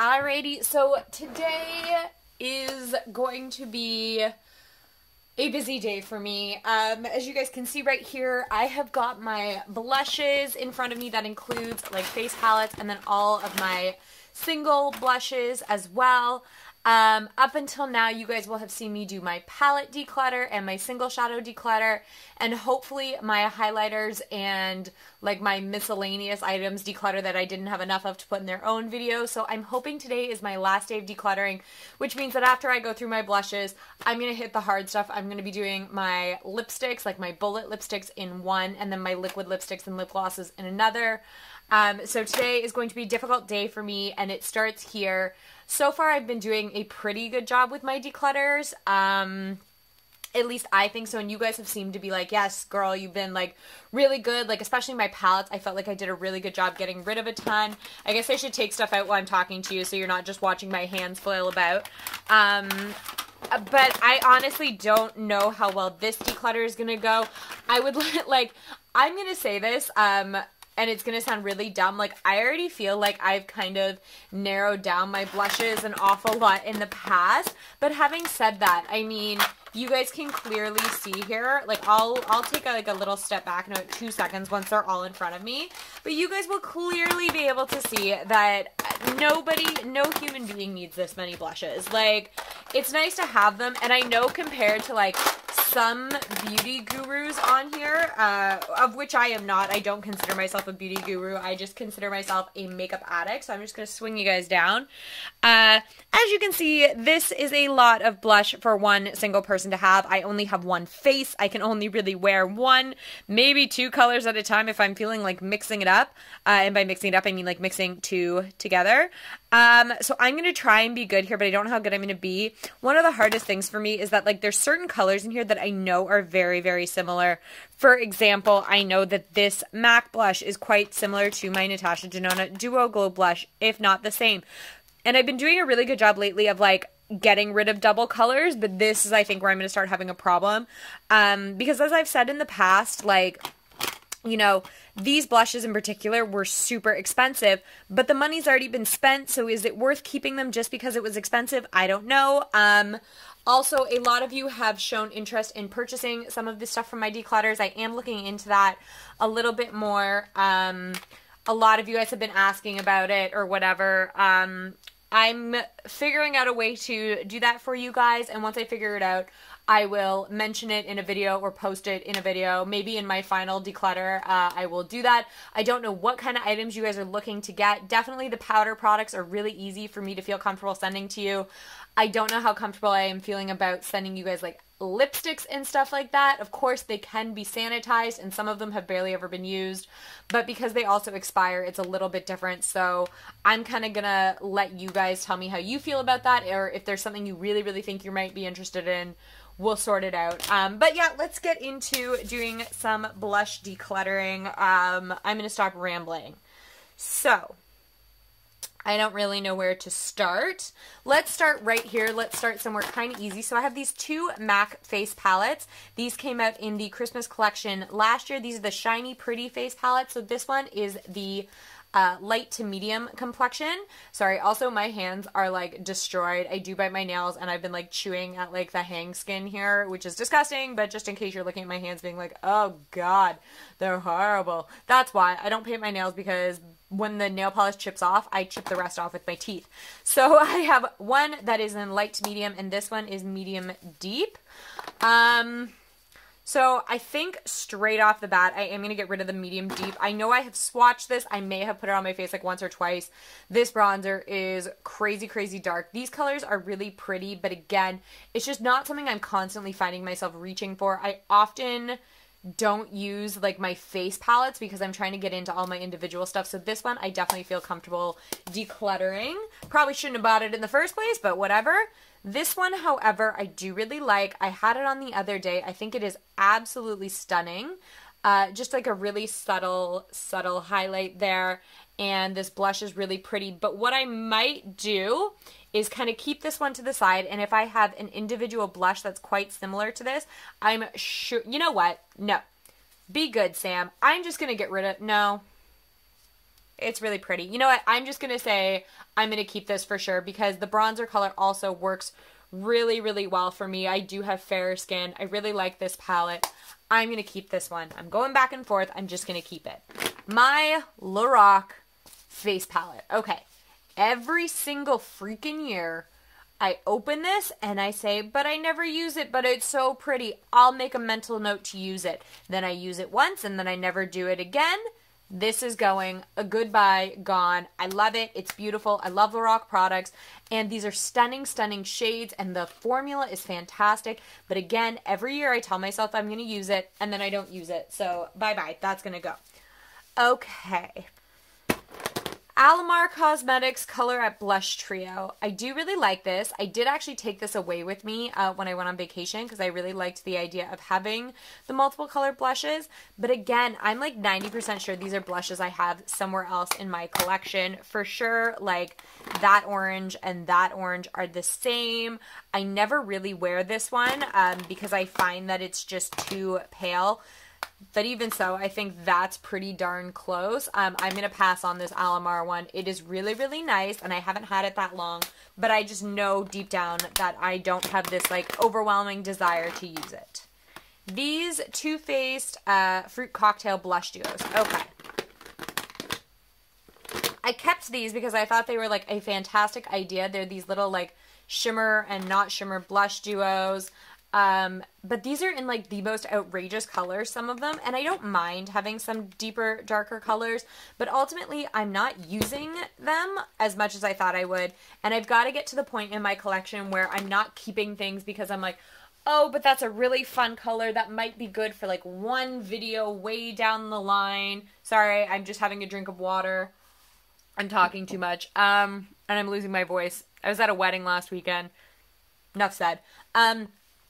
Alrighty, so today is going to be a busy day for me. As you guys can see right here, I have got my blushes in front of me. That includes like face palettes and then all of my single blushes as well. Up until now, you guys will have seen me do my palette declutter and my single shadow declutter, and hopefully my highlighters and like my miscellaneous items declutter that I didn't have enough of to put in their own video. So I'm hoping today is my last day of decluttering, which means that after I go through my blushes, I'm going to hit the hard stuff. I'm going to be doing my lipsticks, like my bullet lipsticks in one, and then my liquid lipsticks and lip glosses in another. So today is going to be a difficult day for me, and it starts here. So far, I've been doing a pretty good job with my declutters. At least I think so, and you guys have seemed to be like, yes, girl, you've been, like, really good. Like, especially my palettes, I felt like I did a really good job getting rid of a ton. I guess I should take stuff out while I'm talking to you so you're not just watching my hands flail about. But I honestly don't know how well this declutter is going to go. I would, like, I'm going to say this, and it's going to sound really dumb. Like, I already feel like I've kind of narrowed down my blushes an awful lot in the past. But having said that, I mean, you guys can clearly see here, like, I'll take a little step back in about 2 seconds once they're all in front of me. But you guys will clearly be able to see that no human being needs this many blushes. Like, it's nice to have them. And I know compared to, like, some beauty gurus on here, of which I am not. I don't consider myself a beauty guru. I just consider myself a makeup addict. So I'm just going to swing you guys down. As you can see, this is a lot of blush for one single person to have. I only have one face. I can only really wear one, maybe two colors at a time if I'm feeling like mixing it up. And by mixing it up, I mean like mixing two together. So I'm going to try and be good here, but I don't know how good I'm going to be. One of the hardest things for me is that, like, there's certain colors in here that I know are very, very similar. For example, I know that this MAC blush is quite similar to my Natasha Denona Duo Glow blush, if not the same. And I've been doing a really good job lately of, like, getting rid of double colors, but this is, I think, where I'm going to start having a problem. Because as I've said in the past, like, you know, these blushes in particular were super expensive, but the money's already been spent, so is it worth keeping them just because it was expensive? I don't know. Also, a lot of you have shown interest in purchasing some of this stuff from my declutters. I am looking into that a little bit more. A lot of you guys have been asking about it or whatever. I'm figuring out a way to do that for you guys, and once I figure it out, I will mention it in a video or post it in a video. Maybe in my final declutter, I will do that. I don't know what kind of items you guys are looking to get. Definitely the powder products are really easy for me to feel comfortable sending to you. I don't know how comfortable I am feeling about sending you guys like lipsticks and stuff like that. Of course, they can be sanitized, and some of them have barely ever been used, but because they also expire, it's a little bit different. So I'm kind of gonna let you guys tell me how you feel about that, or if there's something you really, really think you might be interested in, we'll sort it out. But yeah, let's get into doing some blush decluttering. I'm gonna stop rambling. So I don't really know where to start. Let's start right here. Let's start somewhere kind of easy. So I have these two MAC face palettes. These came out in the Christmas collection last year. These are the Shiny Pretty face palettes. So this one is the light to medium complexion. Sorry, also my hands are like destroyed. I do bite my nails, and I've been like chewing at like the hang skin here, which is disgusting, but just in case you're looking at my hands being like, oh god, they're horrible. That's why I don't paint my nails, because when the nail polish chips off, I chip the rest off with my teeth. So I have one that is in light to medium, and this one is medium deep. So I think straight off the bat, I am going to get rid of the medium deep. I know I have swatched this. I may have put it on my face like once or twice. This bronzer is crazy, crazy dark. These colors are really pretty, but again, it's just not something I'm constantly finding myself reaching for. I often don't use like my face palettes because I'm trying to get into all my individual stuff. So this one I definitely feel comfortable decluttering. Probably shouldn't have bought it in the first place, but whatever. This one, however, I do really like. I had it on the other day. I think it is absolutely stunning. Just like a really subtle highlight there. And this blush is really pretty. But what I might do is kind of keep this one to the side. And if I have an individual blush that's quite similar to this, I'm sure, you know what? No. Be good, Sam. I'm just going to get rid of, no. It's really pretty. You know what? I'm just going to say I'm going to keep this for sure because the bronzer color also works really, really well for me. I do have fair skin. I really like this palette. I'm going to keep this one. I'm going back and forth. I'm just going to keep it. My Lorac face palette. Okay. Every single freaking year, I open this and I say, but I never use it, but it's so pretty. I'll make a mental note to use it. Then I use it once and then I never do it again. This is going a goodbye, gone. I love it. It's beautiful. I love Lorac products. And these are stunning, stunning shades. And the formula is fantastic. But again, every year I tell myself I'm going to use it. And then I don't use it. So bye-bye. That's going to go. Okay. Alamar Cosmetics Color Blush Trio. I do really like this. I did actually take this away with me when I went on vacation because I really liked the idea of having the multiple color blushes. But again, I'm like 90% sure these are blushes I have somewhere else in my collection. For sure, like that orange and that orange are the same. I never really wear this one because I find that it's just too pale. But even so, I think that's pretty darn close. I'm going to pass on this Alamar one. It is really, really nice, and I haven't had it that long. But I just know deep down that I don't have this, like, overwhelming desire to use it. These Too Faced Fruit Cocktail Blush Duos. Okay. I kept these because I thought they were, like, a fantastic idea. They're these little, like, shimmer and not shimmer blush duos. But these are in like the most outrageous colors, some of them, and I don't mind having some deeper, darker colors, but ultimately I'm not using them as much as I thought I would, and I've got to get to the point in my collection where I'm not keeping things because I'm like, oh, but that's a really fun color that might be good for like one video way down the line. Sorry, I'm just having a drink of water. I'm talking too much, and I'm losing my voice. I was at a wedding last weekend. Enough said.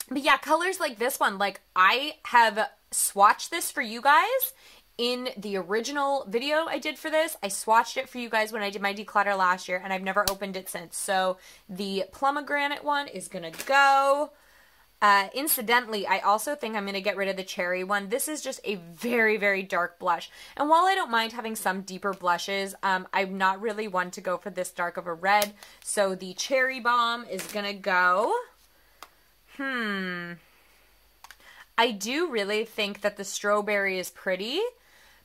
But yeah, colors like this one, like I have swatched this for you guys in the original video I did for this. I swatched it for you guys when I did my declutter last year, and I've never opened it since. So the pomegranate one is going to go. Incidentally, I also think I'm going to get rid of the cherry one. This is just a very, very dark blush. And while I don't mind having some deeper blushes, I'm not really one to go for this dark of a red. So the cherry bomb is going to go. I do really think that the strawberry is pretty,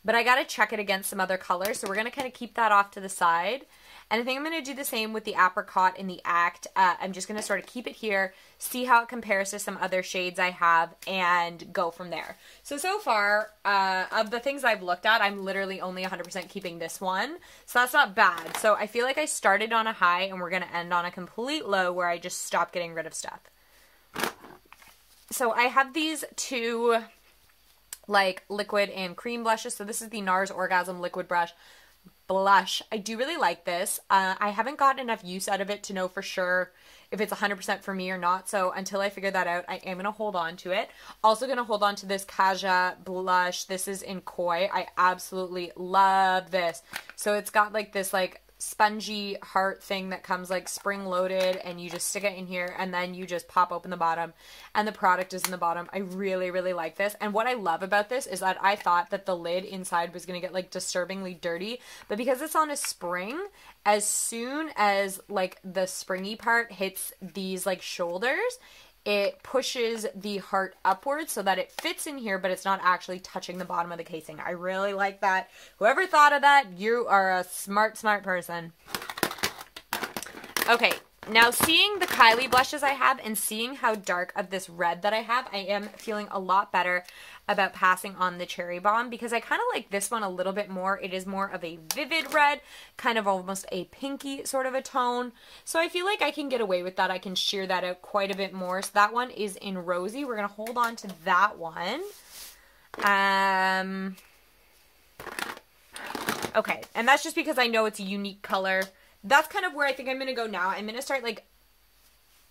but I gotta check it against some other colors, so we're gonna kind of keep that off to the side. And I think I'm gonna do the same with the apricot in the Act. I'm just gonna sort of keep it here, see how it compares to some other shades I have, and go from there. So far, of the things I've looked at, I'm literally only 100% keeping this one, so that's not bad. So I feel like I started on a high, and we're gonna end on a complete low where I just stop getting rid of stuff. So I have these two like liquid and cream blushes. So this is the NARS Orgasm Liquid Blush. I do really like this. I haven't gotten enough use out of it to know for sure if it's 100% for me or not. So until I figure that out, I am going to hold on to it. Also going to hold on to this Kaja blush. This is in Koi. I absolutely love this. So it's got like this like spongy heart thing that comes like spring loaded, and you just stick it in here and then you just pop open the bottom and the product is in the bottom. I really, really like this. And what I love about this is that I thought that the lid inside was going to get like disturbingly dirty, but because it's on a spring, as soon as like the springy part hits these like shoulders, it pushes the heart upwards so that it fits in here, but it's not actually touching the bottom of the casing. I really like that. Whoever thought of that, you are a smart, smart person. Okay, now seeing the Kylie blushes I have and seeing how dark of this red that I have, I am feeling a lot better about passing on the Cherry Bomb because I kind of like this one a little bit more. It is more of a vivid red, kind of almost a pinky sort of a tone. So I feel like I can get away with that. I can sheer that out quite a bit more. So that one is in Rosy. We're going to hold on to that one. Okay, and that's just because I know it's a unique color. That's kind of where I think I'm going to go now. I'm going to start like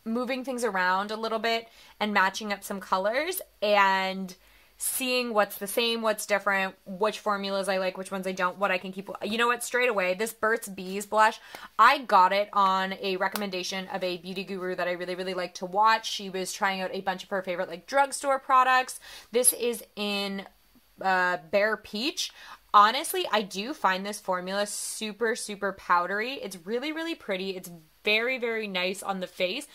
moving things around a little bit and matching up some colors and seeing what's the same, what's different, which formulas I like, which ones I don't, what I can keep. You know what? Straight away, this Burt's Bees blush, I got it on a recommendation of a beauty guru that I really, really like to watch. She was trying out a bunch of her favorite like drugstore products. This is in Bare Peach. Honestly, I do find this formula super, super powdery. It's really, really pretty. It's very, very nice on the face,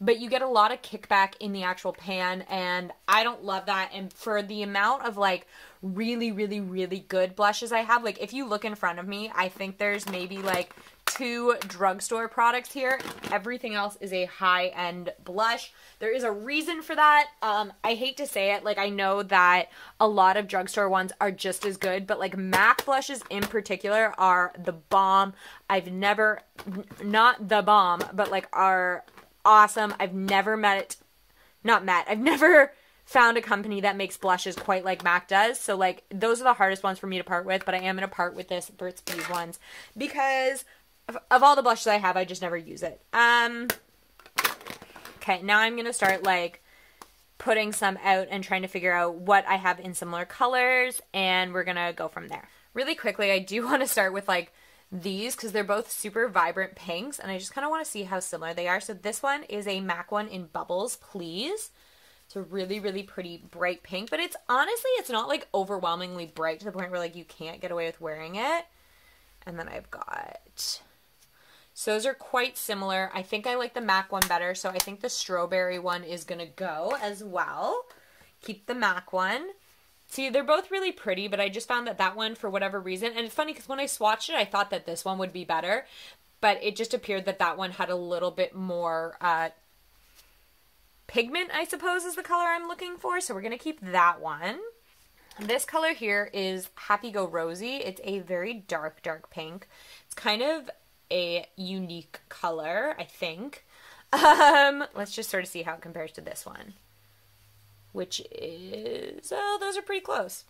but you get a lot of kickback in the actual pan, and I don't love that. And for the amount of like really, really, really good blushes I have, like if you look in front of me, I think there's maybe like 2 drugstore products here. Everything else is a high-end blush. There is a reason for that. I hate to say it, like I know that a lot of drugstore ones are just as good, but like MAC blushes in particular are the bomb. I've never, not the bomb, but like are awesome. I've never I've never found a company that makes blushes quite like MAC does. So like those are the hardest ones for me to part with, but I am going to part with this Burt's Bees ones because of all the blushes I have, I just never use it. Okay, now I'm going to start like putting some out and trying to figure out what I have in similar colors, and we're going to go from there. Really quickly, I do want to start with like these because they're both super vibrant pinks, and I just kind of want to see how similar they are. So this one is a MAC one in Bubbles, Please. It's a really, really pretty bright pink, but it's honestly, it's not like overwhelmingly bright to the point where like you can't get away with wearing it. And then I've got, so those are quite similar. I think I like the MAC one better, so I think the strawberry one is going to go as well. Keep the MAC one. See, they're both really pretty, but I just found that that one, for whatever reason, and it's funny because when I swatched it, I thought that this one would be better, but it just appeared that that one had a little bit more pigment, I suppose, is the color I'm looking for, so we're going to keep that one. This color here is Happy Go Rosy. It's a very dark, dark pink. It's kind of a unique color, I think. Let's just sort of see how it compares to this one, which is, oh, those are pretty close.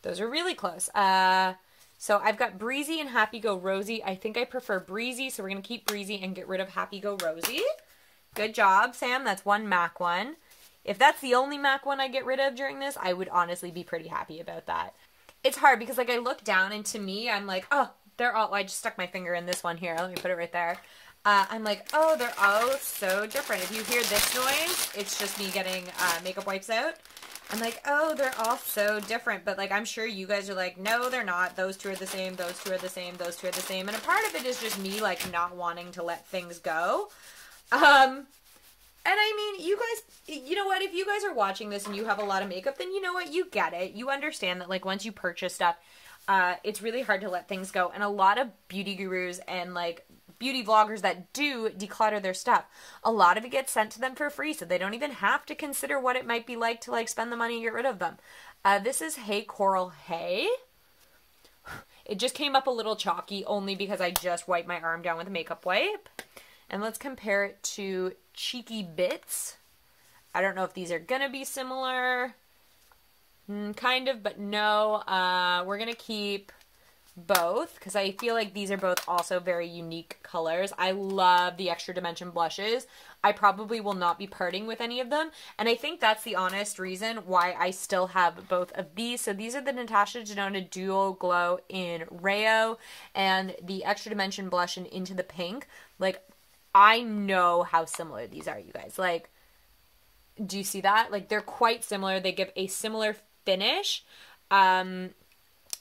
Those are really close. So I've got Breezy and Happy Go Rosy. I think I prefer Breezy, so we're going to keep Breezy and get rid of Happy Go Rosy. Good job, Sam. That's one MAC one. If that's the only MAC one I get rid of during this, I would honestly be pretty happy about that. It's hard because like I look down and to me, I'm like, oh, they're all, I just stuck my finger in this one here. Let me put it right there. I'm like, oh, they're all so different. If you hear this noise, it's just me getting makeup wipes out. I'm like, oh, they're all so different. But like, I'm sure you guys are like, no, they're not. Those two are the same. Those two are the same. Those two are the same. And a part of it is just me like not wanting to let things go. And I mean, you guys, you know what, if you guys are watching this and you have a lot of makeup, then you know what, you get it. You understand that, like, once you purchase stuff, it's really hard to let things go. And a lot of beauty gurus and, like, beauty vloggers that do declutter their stuff, a lot of it gets sent to them for free, so they don't even have to consider what it might be like to, like, spend the money and get rid of them. This is Hey Coral Hey. It just came up a little chalky only because I just wiped my arm down with a makeup wipe. And let's compare it to Cheeky Bits. I don't know if these are going to be similar. Kind of, but no. We're going to keep both because I feel like these are both also very unique colors. I love the Extra Dimension blushes. I probably will not be parting with any of them. And I think that's the honest reason why I still have both of these. So these are the Natasha Denona Duo Glow in Rayo and the Extra Dimension blush in Into the Pink. Like, I know how similar these are, you guys. Like, do you see that? Like, they're quite similar. They give a similar finish.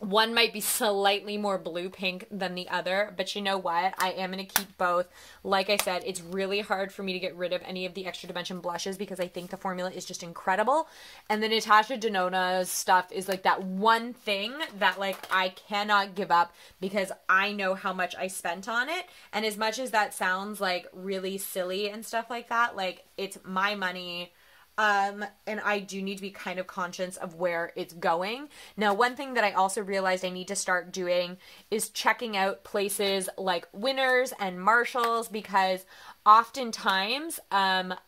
One might be slightly more blue pink than the other, but you know what? I am going to keep both. Like I said, it's really hard for me to get rid of any of the Extra Dimension blushes because I think the formula is just incredible. And the Natasha Denona stuff is like that one thing that like I cannot give up because I know how much I spent on it. And as much as that sounds like really silly and stuff like that, like it's my money. And I do need to be kind of conscious of where it's going. Now, one thing that I also realized I need to start doing is checking out places like Winners and Marshalls because oftentimes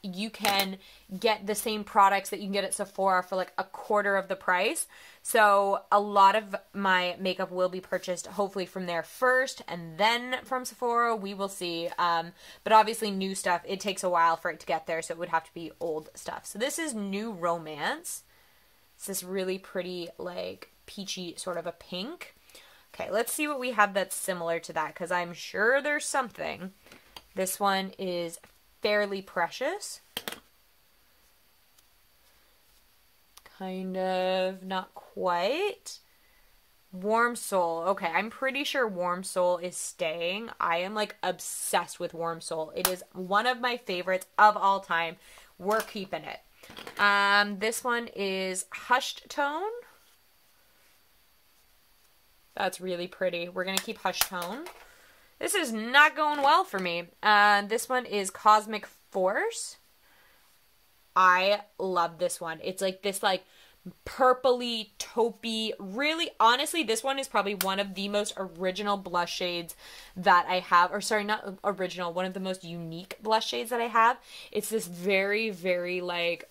you can get the same products that you can get at Sephora for like a quarter of the price. So a lot of my makeup will be purchased hopefully from there first and then from Sephora. We will see. But obviously new stuff, it takes a while for it to get there, so it would have to be old stuff. So this is New Romance. It's this really pretty like peachy sort of a pink. Okay, let's see what we have that's similar to that because I'm sure there's something. This one is Fairly Precious. – – – – – – – – – – – – – – – – – – – – – – – – – – – – – – – – – – – – – – – – – – – – – – – – – – – – – – – – – – – – – – – – – – – – – – – – – – – – – – – – – – – – – – – – – – – – – – – – – – – – – – – – – – – – – – – – – – – – – – –– – kind of not quite. Warm Soul. Okay, I'm pretty sure Warm Soul is staying. I am like obsessed with Warm Soul. It is one of my favorites of all time. We're keeping it. This one is Hushed Tone. That's really pretty. We're going to keep Hushed Tone. This is not going well for me. This one is Cosmic Force. I love this one. It's like this like purpley, taupey, really, honestly, this one is probably one of the most original blush shades that I have, or sorry, not original, one of the most unique blush shades that I have. It's this very, very, like,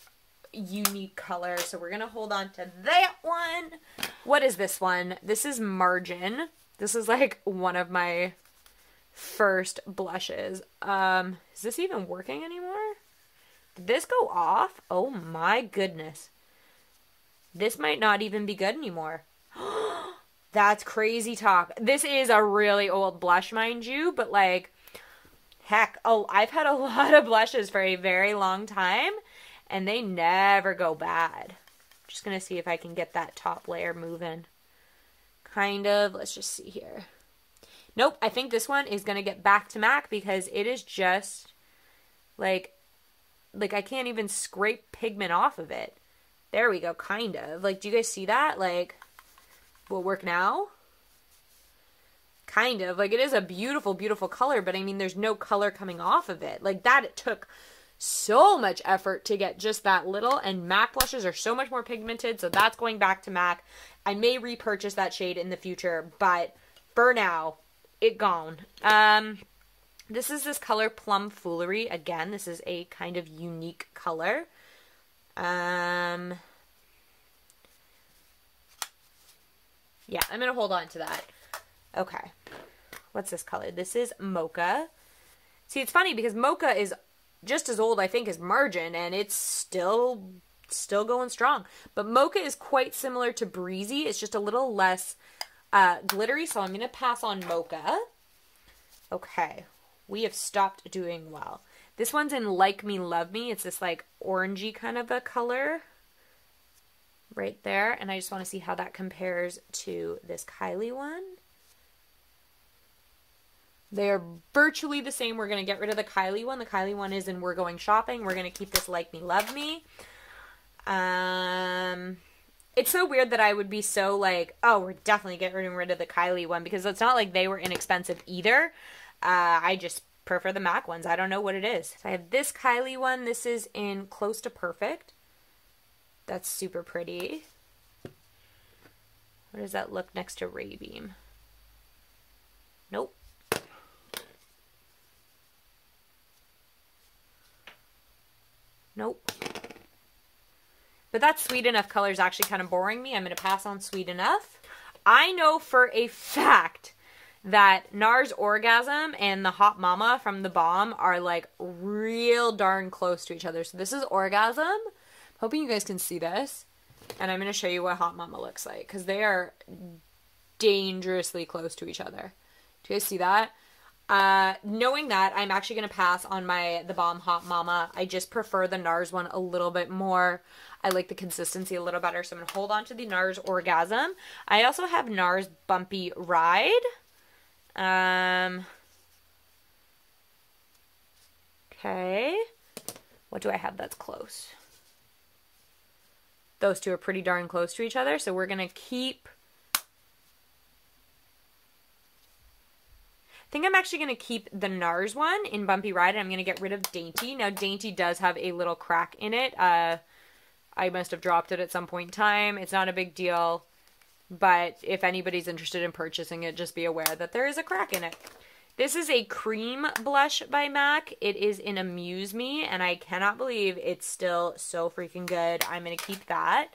unique color, so we're gonna hold on to that one. What is this one? This is Margin. This is, like, one of my first blushes. Is this even working anymore? Did this go off? Oh my goodness. This might not even be good anymore. That's crazy talk. This is a really old blush, mind you, but like, heck, oh, I've had a lot of blushes for a very long time, and they never go bad. Just gonna see if I can get that top layer moving. Kind of. Let's just see here. Nope, I think this one is gonna get back to MAC because it is just like I can't even scrape pigment off of it. There we go, kind of. Like, do you guys see that? Like, will it work now? Kind of. Like, it is a beautiful, beautiful color, but I mean, there's no color coming off of it. Like, that, it took so much effort to get just that little, and MAC blushes are so much more pigmented, so that's going back to MAC. I may repurchase that shade in the future, but for now, it gone. This is this color Plum Foolery. Again, this is a kind of unique color. Yeah, I'm going to hold on to that. Okay. What's this color? This is Mocha. See, it's funny because Mocha is just as old, I think, as Margin, and it's still going strong. But Mocha is quite similar to Breezy. It's just a little less glittery, so I'm going to pass on Mocha. Okay. We have stopped doing well. This one's in Like Me, Love Me. It's this like orangey kind of a color right there. And I just want to see how that compares to this Kylie one. They are virtually the same. We're going to get rid of the Kylie one. The Kylie one is in We're Going Shopping. We're going to keep this Like Me, Love Me. It's so weird that I would be so like, oh, we're definitely getting rid of the Kylie one because it's not like they were inexpensive either. I just prefer the MAC ones. I don't know what it is. So I have this Kylie one. This is in Close to Perfect. That's super pretty. What does that look next to Ray Beam? Nope. Nope. But that Sweet Enough color is actually kind of boring me. I'm going to pass on Sweet Enough. I know for a fact that NARS Orgasm and the Hot Mama from The Balm are like real darn close to each other. So this is Orgasm. Hoping you guys can see this. And I'm going to show you what Hot Mama looks like because they are dangerously close to each other. Do you guys see that? Knowing that, I'm actually going to pass on The Balm Hot Mama. I just prefer the NARS one a little bit more. I like the consistency a little better. So I'm going to hold on to the NARS Orgasm. I also have NARS Bumpy Ride. Okay. What do I have that's close? Those two are pretty darn close to each other, so we're going to keep... I think I'm actually going to keep the NARS one in Bumpy Ride, and I'm going to get rid of Dainty. Now, Dainty does have a little crack in it. I must have dropped it at some point in time. It's not a big deal. But if anybody's interested in purchasing it, just be aware that there is a crack in it. This is a cream blush by MAC. It is in Amuse Me, and I cannot believe it's still so freaking good. I'm going to keep that.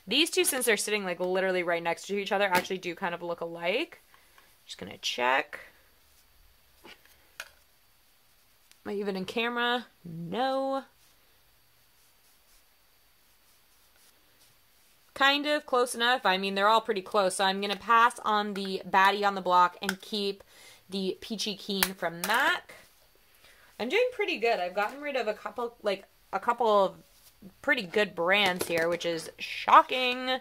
These two, since they're sitting like literally right next to each other, actually do kind of look alike. Just going to check. Am I even in camera? No. Kind of close enough. I mean, they're all pretty close. So I'm going to pass on the Baddie on the Block and keep the Peachy Keen from MAC. I'm doing pretty good. I've gotten rid of a couple of pretty good brands here, which is shocking.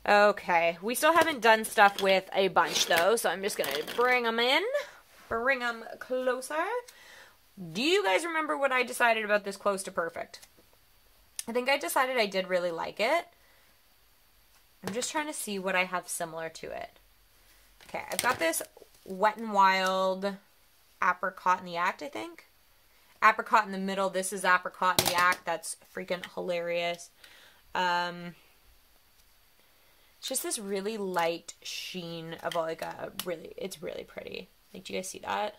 Okay, we still haven't done stuff with a bunch though, so I'm just gonna bring them in, bring them closer. Do you guys remember what I decided about this Close to Perfect? I think I decided I did really like it. I'm just trying to see what I have similar to it. Okay, I've got this Wet n Wild Apricot in the Act, I think. Apricot in the middle. This is Apricot in the Act. That's freaking hilarious. It's just this really light sheen of like it's really pretty. Like, do you guys see that?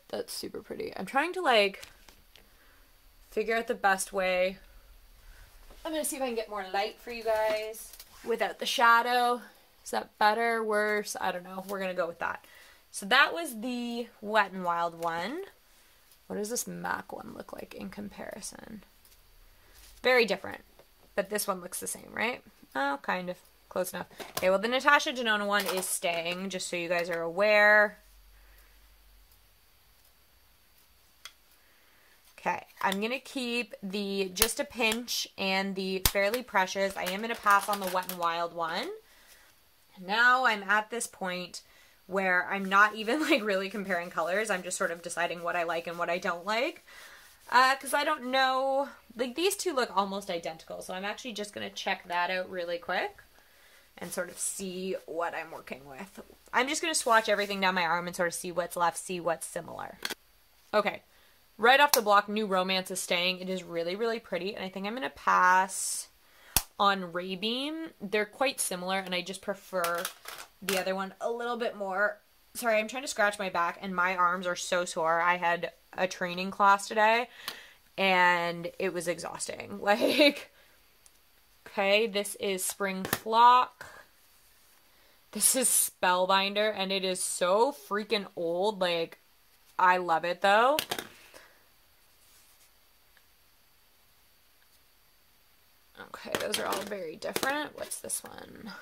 That's super pretty. I'm trying to like figure out the best way. I'm gonna see if I can get more light for you guys without the shadow. Is that better, worse? I don't know. We're gonna go with that. So that was the Wet n Wild one. What does this MAC one look like in comparison? Very different, but this one looks the same, right? Oh, kind of. Close enough. Okay, well, the Natasha Denona one is staying, just so you guys are aware. Okay, I'm going to keep the Just a Pinch and the Fairly Precious. I am going to pass on the Wet n Wild one. Now I'm at this point where I'm not even like really comparing colors. I'm just sort of deciding what I like and what I don't like. Because I don't know, like these two look almost identical, so I'm actually just going to check that out really quick and sort of see what I'm working with. I'm just going to swatch everything down my arm and sort of see what's left, see what's similar. Okay, right off the block, New Romance is staying. It is really, really pretty, and I think I'm going to pass on Raybeam. They're quite similar, and I just prefer the other one a little bit more. Sorry, I'm trying to scratch my back, and my arms are so sore. I had a training class today, and it was exhausting. Like, okay, this is Spring Flock. This is Spellbinder, and it is so freaking old. Like, I love it, though. Okay, those are all very different. What's this one?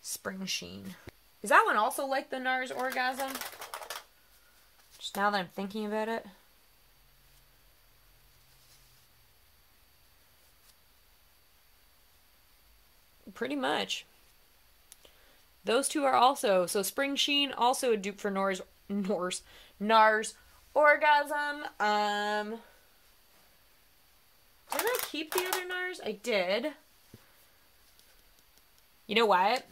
Spring Sheen. Is that one also like the NARS Orgasm? Just now that I'm thinking about it. Pretty much. Those two are also. So Spring Sheen, also a dupe for NARS Orgasm. Did I keep the other NARS? I did. You know what?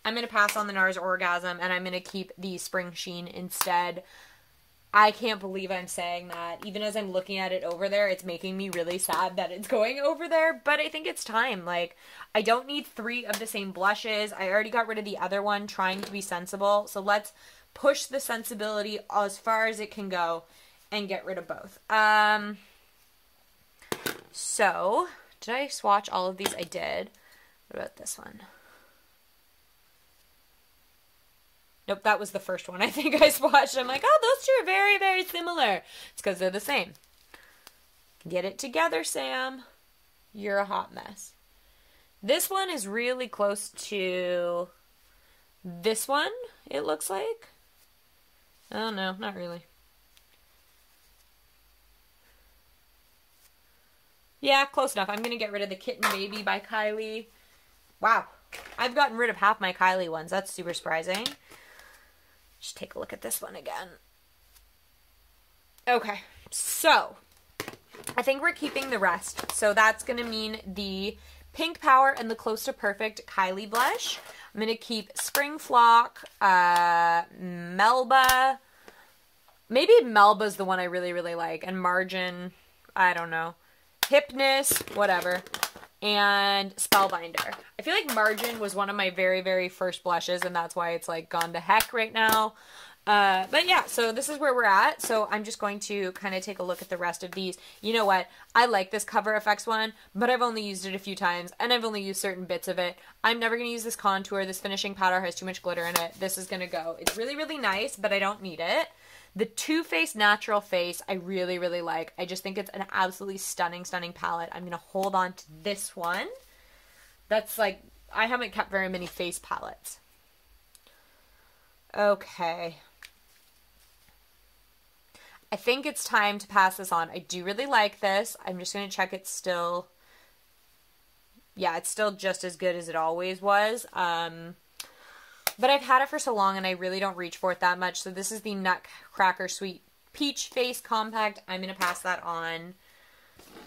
I'm going to pass on the NARS Orgasm, and I'm going to keep the Spring Sheen instead. I can't believe I'm saying that. Even as I'm looking at it over there, it's making me really sad that it's going over there, but I think it's time. Like, I don't need 3 of the same blushes. I already got rid of the other one, trying to be sensible, so let's push the sensibility as far as it can go and get rid of both. So, did I swatch all of these? I did. What about this one? Nope, that was the first one I think I swatched. I'm like, oh, those two are very, very similar. It's because they're the same. Get it together, Sam. You're a hot mess. This one is really close to this one, it looks like. Oh, no, not really. Yeah, close enough. I'm going to get rid of the Kitten Baby by Kylie. Wow. I've gotten rid of half my Kylie ones. That's super surprising. Just take a look at this one again. Okay, so I think we're keeping the rest. So that's going to mean the Pink Power and the Close to Perfect Kylie blush. I'm going to keep Spring Flock, Melba. Maybe Melba's the one I really, really like. And Margin, I don't know. Hypness, whatever. And Spellbinder. I feel like Margin was one of my very, very first blushes, and that's why it's like gone to heck right now. But yeah, so this is where we're at. So I'm just going to kind of take a look at the rest of these. You know what? I like this Cover FX one, but I've only used it a few times, and I've only used certain bits of it. I'm never going to use this contour. This finishing powder has too much glitter in it. This is going to go. It's really, really nice, but I don't need it. The Too Faced Natural Face, I really, really like. I just think it's an absolutely stunning, stunning palette. I'm going to hold on to this one. That's like, I haven't kept very many face palettes. Okay. I think it's time to pass this on. I do really like this. I'm just going to check it's still yeah, it's still just as good as it always was. But I've had it for so long and I really don't reach for it that much. So this is the Nutcracker Sweet Peach Face Compact. I'm going to pass that on.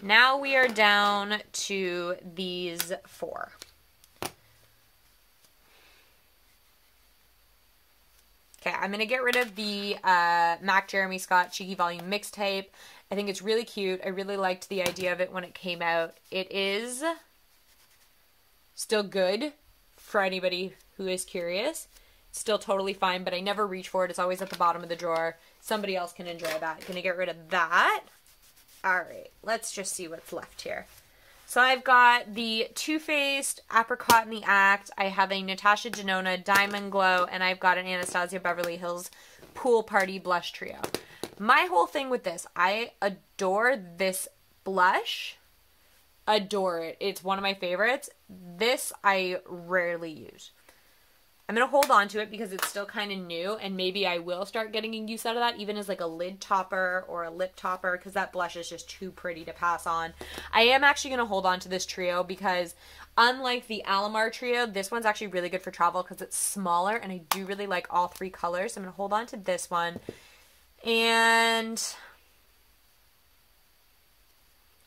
Now we are down to these 4. Okay, I'm going to get rid of the MAC Jeremy Scott Cheeky Volume Mixtape. I think it's really cute. I really liked the idea of it when it came out. It is still good for anybody who is curious. It's still totally fine, but I never reach for it. It's always at the bottom of the drawer. Somebody else can enjoy that. Gonna get rid of that. Alright, let's just see what's left here. So I've got the Too Faced Apricot in the Act. I have a Natasha Denona Diamond Glow, and I've got an Anastasia Beverly Hills Pool Party Blush Trio. My whole thing with this, I adore this blush. Adore it. It's one of my favorites. This I rarely use. I'm going to hold on to it because it's still kind of new, and maybe I will start getting use out of that, even as like a lid topper or a lip topper, because that blush is just too pretty to pass on. I am actually going to hold on to this trio because unlike the Alamar trio, this one's actually really good for travel because it's smaller, and I do really like all 3 colors. So I'm going to hold on to this one. And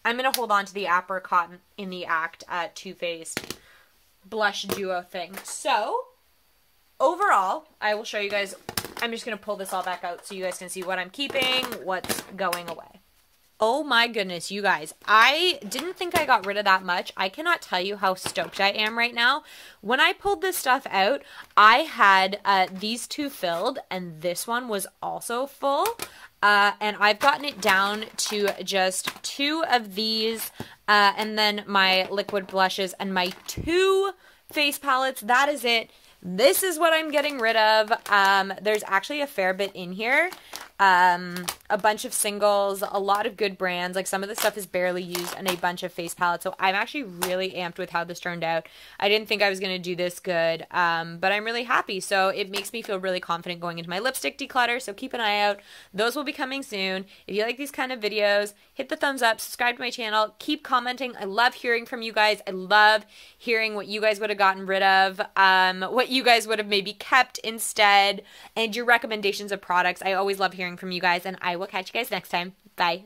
I'm going to hold on to the Apricot in the Act Too Faced blush duo thing. So overall, I will show you guys. I'm just going to pull this all back out so you guys can see what I'm keeping, what's going away. Oh my goodness, you guys. I didn't think I got rid of that much. I cannot tell you how stoked I am right now. When I pulled this stuff out, I had these 2 filled, and this one was also full. And I've gotten it down to just 2 of these, and then my liquid blushes and my 2 face palettes. That is it. This is what I'm getting rid of. There's actually a fair bit in here. A bunch of singles, a lot of good brands. Like some of the stuff is barely used, and a bunch of face palettes. So I'm actually really amped with how this turned out. I didn't think I was going to do this good, but I'm really happy. So it makes me feel really confident going into my lipstick declutter. So keep an eye out. Those will be coming soon. If you like these kind of videos, hit the thumbs up, subscribe to my channel, keep commenting. I love hearing from you guys. I love hearing what you guys would have gotten rid of, what you guys would have maybe kept instead, and your recommendations of products. I always love hearing from you guys, and I will catch you guys next time. Bye.